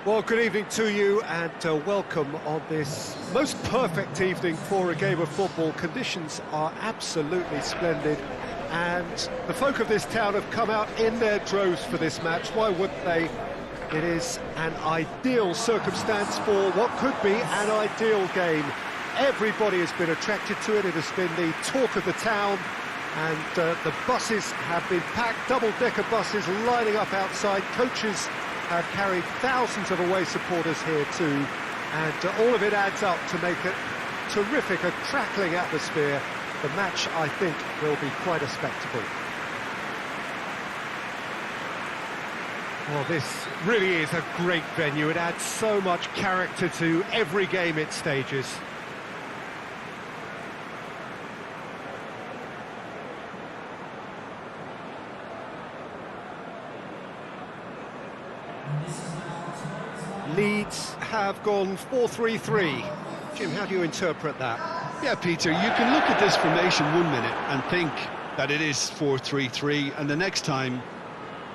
Well, good evening to you and welcome on this most perfect evening for a game of football. Conditions are absolutely splendid and the folk of this town have come out in their droves for this match. Why wouldn't they? It is an ideal circumstance for what could be an ideal game. Everybody has been attracted to it. It has been the talk of the town and the buses have been packed, double-decker buses lining up outside. Coaches have carried thousands of away supporters here too, and all of it adds up to make it terrific, a crackling atmosphere. The match, I think, will be quite a spectacle. Well, this really is a great venue. It adds so much character to every game it stages. Leeds have gone 4-3-3. Jim, how do you interpret that? Yeah, Peter, you can look at this formation 1 minute and think that it is 4-3-3, and the next time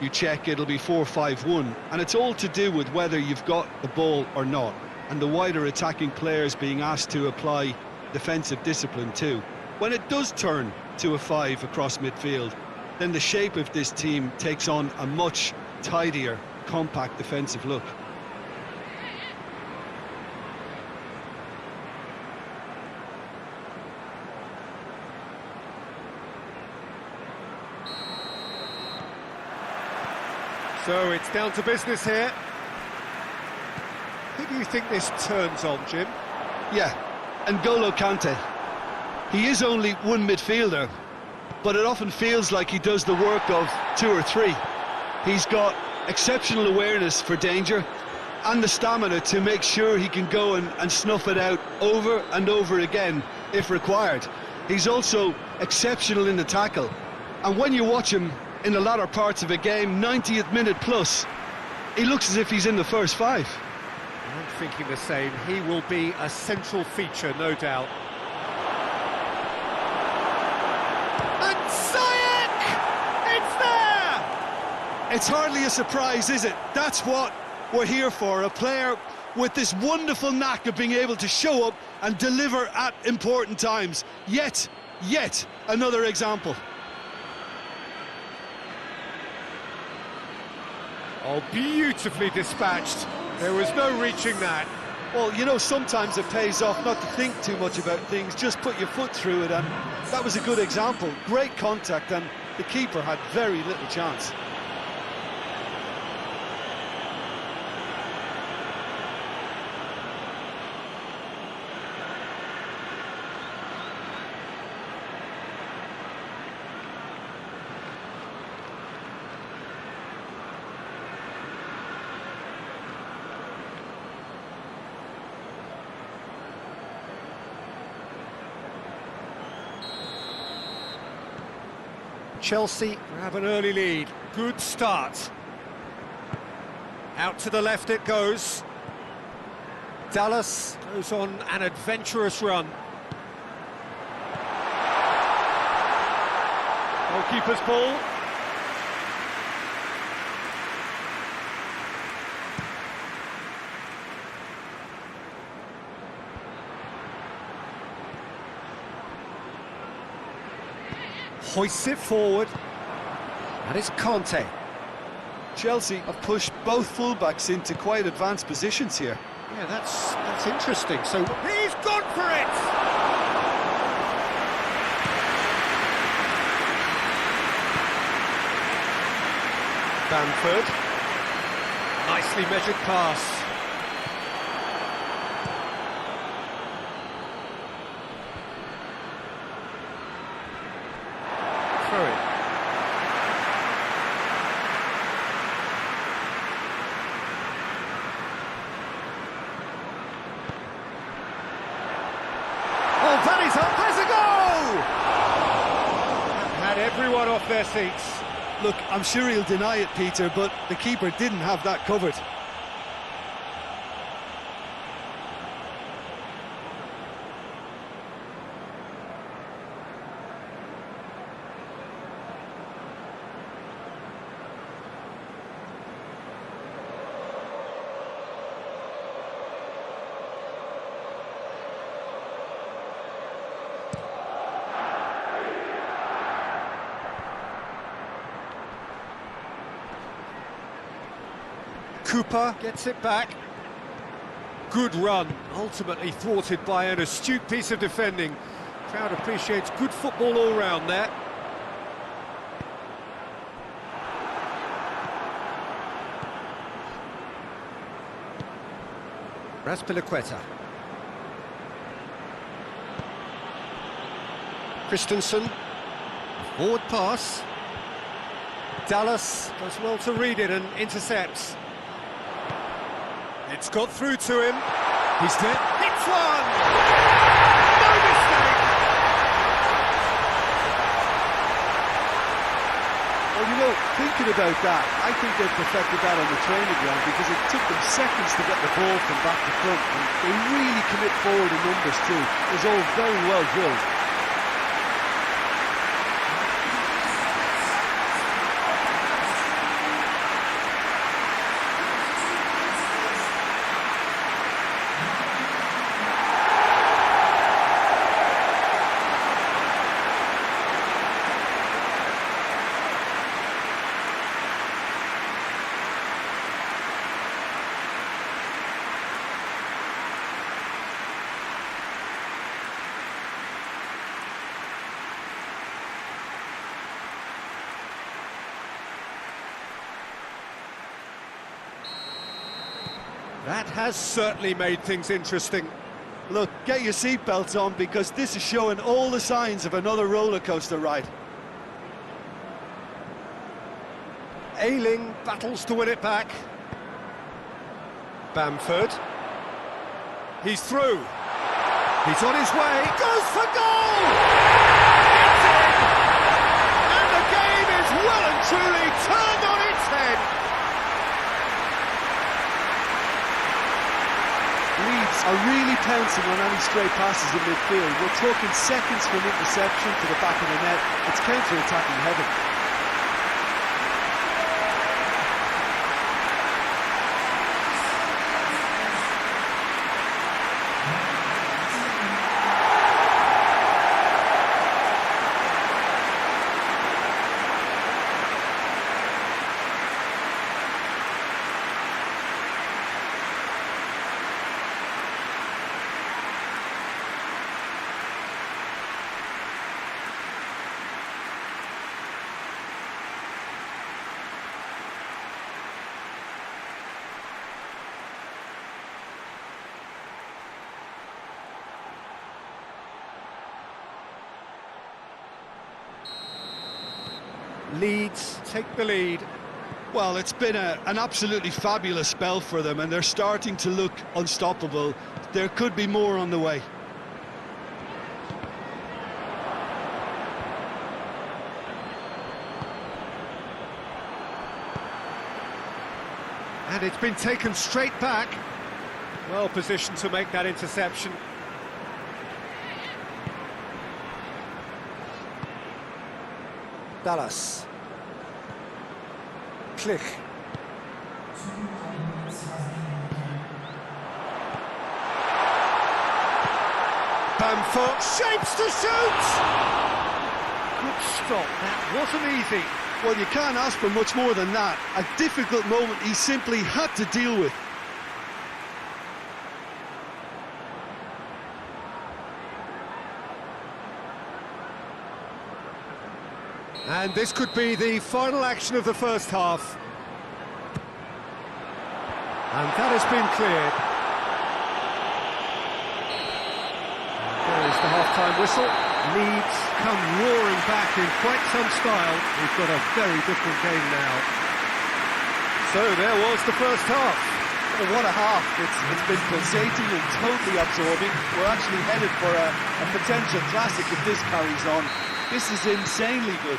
you check it'll be 4-5-1, and it's all to do with whether you've got the ball or not, and the wider attacking players being asked to apply defensive discipline too. When it does turn to a 5 across midfield, then the shape of this team takes on a much tidier, compact defensive look. So it's down to business here. Who do you think this turns on, Jim? Yeah, N'Golo Kante. He is only one midfielder, but it often feels like he does the work of 2 or 3. He's got exceptional awareness for danger and the stamina to make sure he can go and snuff it out over and over again if required. He's also exceptional in the tackle, and when you watch him in the latter parts of a game, 90th minute plus, he looks as if he's in the first 5. I'm thinking the same. He will be a central feature, no doubt. And Ziyech! It's there! It's hardly a surprise, is it? That's what we're here for, a player with this wonderful knack of being able to show up and deliver at important times. Yet another example. Oh, beautifully dispatched. There was no reaching that. Well, you know, sometimes it pays off not to think too much about things, just put your foot through it, and that was a good example. Great contact, and the keeper had very little chance. Chelsea have an early lead. Good start. Out to the left it goes. Dallas goes on an adventurous run. Goalkeeper's ball. Hoists it forward, and it's Kante. Chelsea have pushed both fullbacks into quite advanced positions here. Yeah, that's interesting. So he's gone for it! Bamford. Nicely measured pass. That is up, there's a goal! Had everyone off their seats. Look, I'm sure he'll deny it, Peter, but the keeper didn't have that covered. Cooper gets it back. Good run, ultimately thwarted by an astute piece of defending. Crowd appreciates good football all round there. Raspilicueta. Christensen. Forward pass. Dallas does well to read it and intercepts. It's got through to him. He's there. Hits one! No mistake! Well, you know, thinking about that, I think they've perfected that on the training ground because it took them seconds to get the ball from back to front. And they really commit forward in numbers too. It was all very well drilled. That has certainly made things interesting. Look, get your seatbelts on because this is showing all the signs of another roller coaster ride. Ayling battles to win it back. Bamford. He's through. He's on his way. Goes for goal! It's in! And the game is well and truly turned on its head. Leeds are really pouncing on any stray passes in midfield. We're talking seconds from interception to the back of the net. It's counter-attacking heaven. Leeds take the lead. Well, it's been an absolutely fabulous spell for them and they're starting to look unstoppable. There could be more on the way. And it's been taken straight back. Well positioned to make that interception. Dallas. Klich. Bamford shapes to shoot! Good stop, that wasn't easy. Well, you can't ask for much more than that. A difficult moment he simply had to deal with. And this could be the final action of the first half. And that has been cleared. There is the half-time whistle. Leeds come roaring back in quite some style. We've got a very different game now. So there was the first half. Oh, what a half. It's been pulsating and totally absorbing. We're actually headed for a potential classic if this carries on. This is insanely good.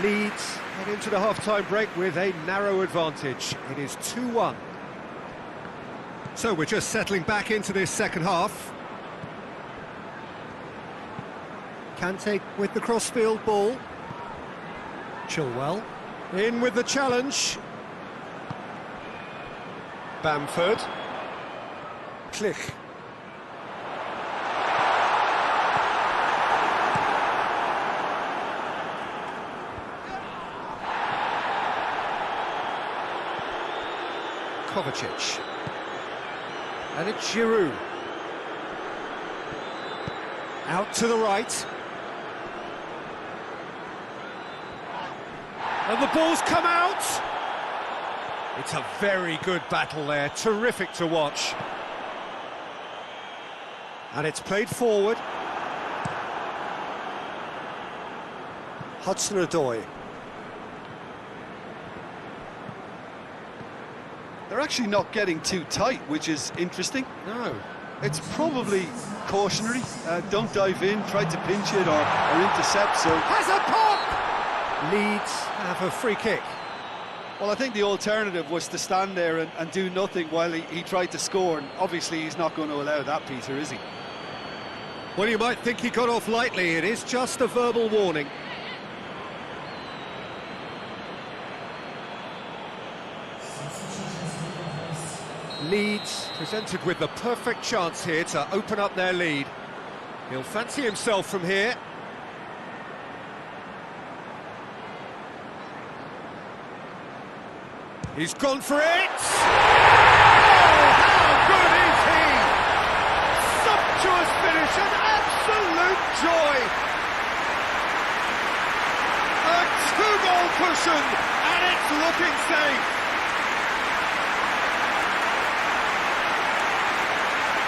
Leeds head into the half-time break with a narrow advantage. It is 2-1. So we're just settling back into this second half. Kante with the crossfield ball. Chilwell in with the challenge. Bamford. Klich. Kovacic. And it's Giroud. Out to the right. And the ball's come out! It's a very good battle there, terrific to watch. And it's played forward. Hudson-Odoi. They're actually not getting too tight, which is interesting. No. It's probably cautionary. Don't dive in, try to pinch it or intercept, so... Has a pop! Leeds have a free kick. Well, I think the alternative was to stand there and do nothing while he tried to score, and obviously he's not going to allow that, Peter, is he? Well, you might think he got off lightly. It is just a verbal warning. Leeds presented with the perfect chance here to open up their lead. He'll fancy himself from here. He's gone for it! Oh, how good is he! Sumptuous finish, an absolute joy! A two-goal cushion, and it's looking safe!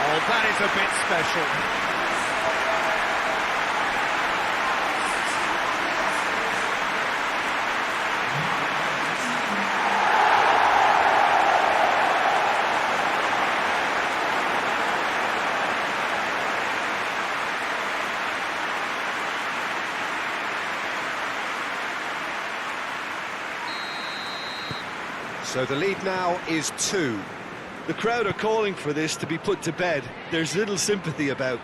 Oh, that is a bit special. So the lead now is 2. The crowd are calling for this to be put to bed. There's little sympathy about.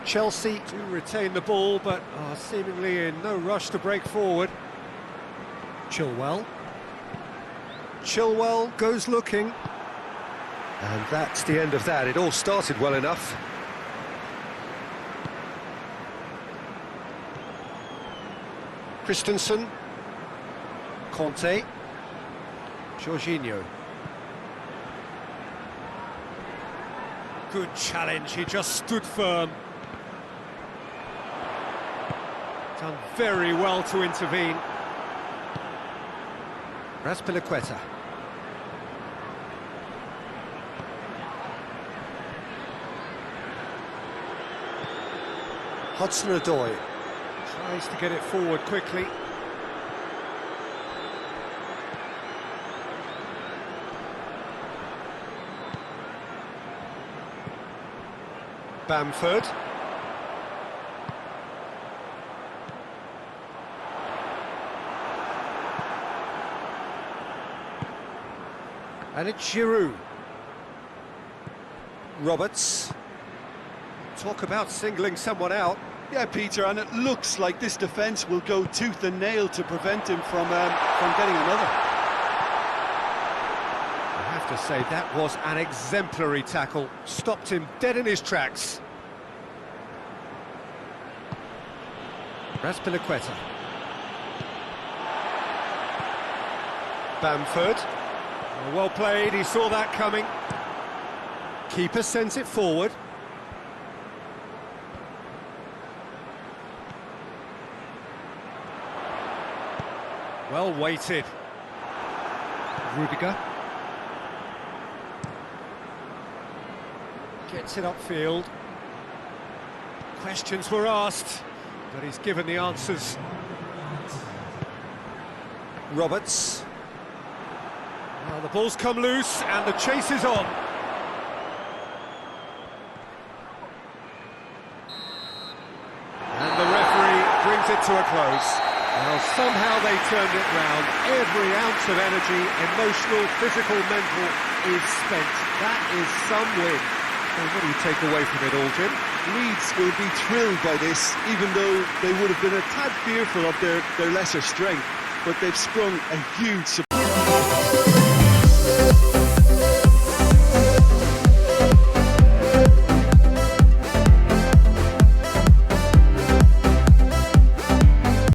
Chelsea do retain the ball, but are seemingly in no rush to break forward. Chilwell. Chilwell goes looking. And that's the end of that. It all started well enough. Christensen. Conte. Jorginho. Good challenge, he just stood firm. Done very well to intervene. Raspilicueta. Hudson-Odoi tries to get it forward quickly. Bamford. And it's Giroud. Roberts. Talk about singling someone out. Yeah, Peter, and it looks like this defence will go tooth and nail to prevent him from getting another. I have to say, that was an exemplary tackle. Stopped him dead in his tracks. Raspilicueta. Bamford. Well played, he saw that coming. Keeper sends it forward. Well weighted. Rudiger. Gets it upfield. Questions were asked, but he's given the answers. Roberts. Well, the ball's come loose and the chase is on. And the referee brings it to a close. Well, somehow they turned it round. Every ounce of energy, emotional, physical, mental, is spent. That is some win. Well, what do you take away from it all, Jim? Leeds will be thrilled by this, even though they would have been a tad fearful of their lesser strength. But they've sprung a huge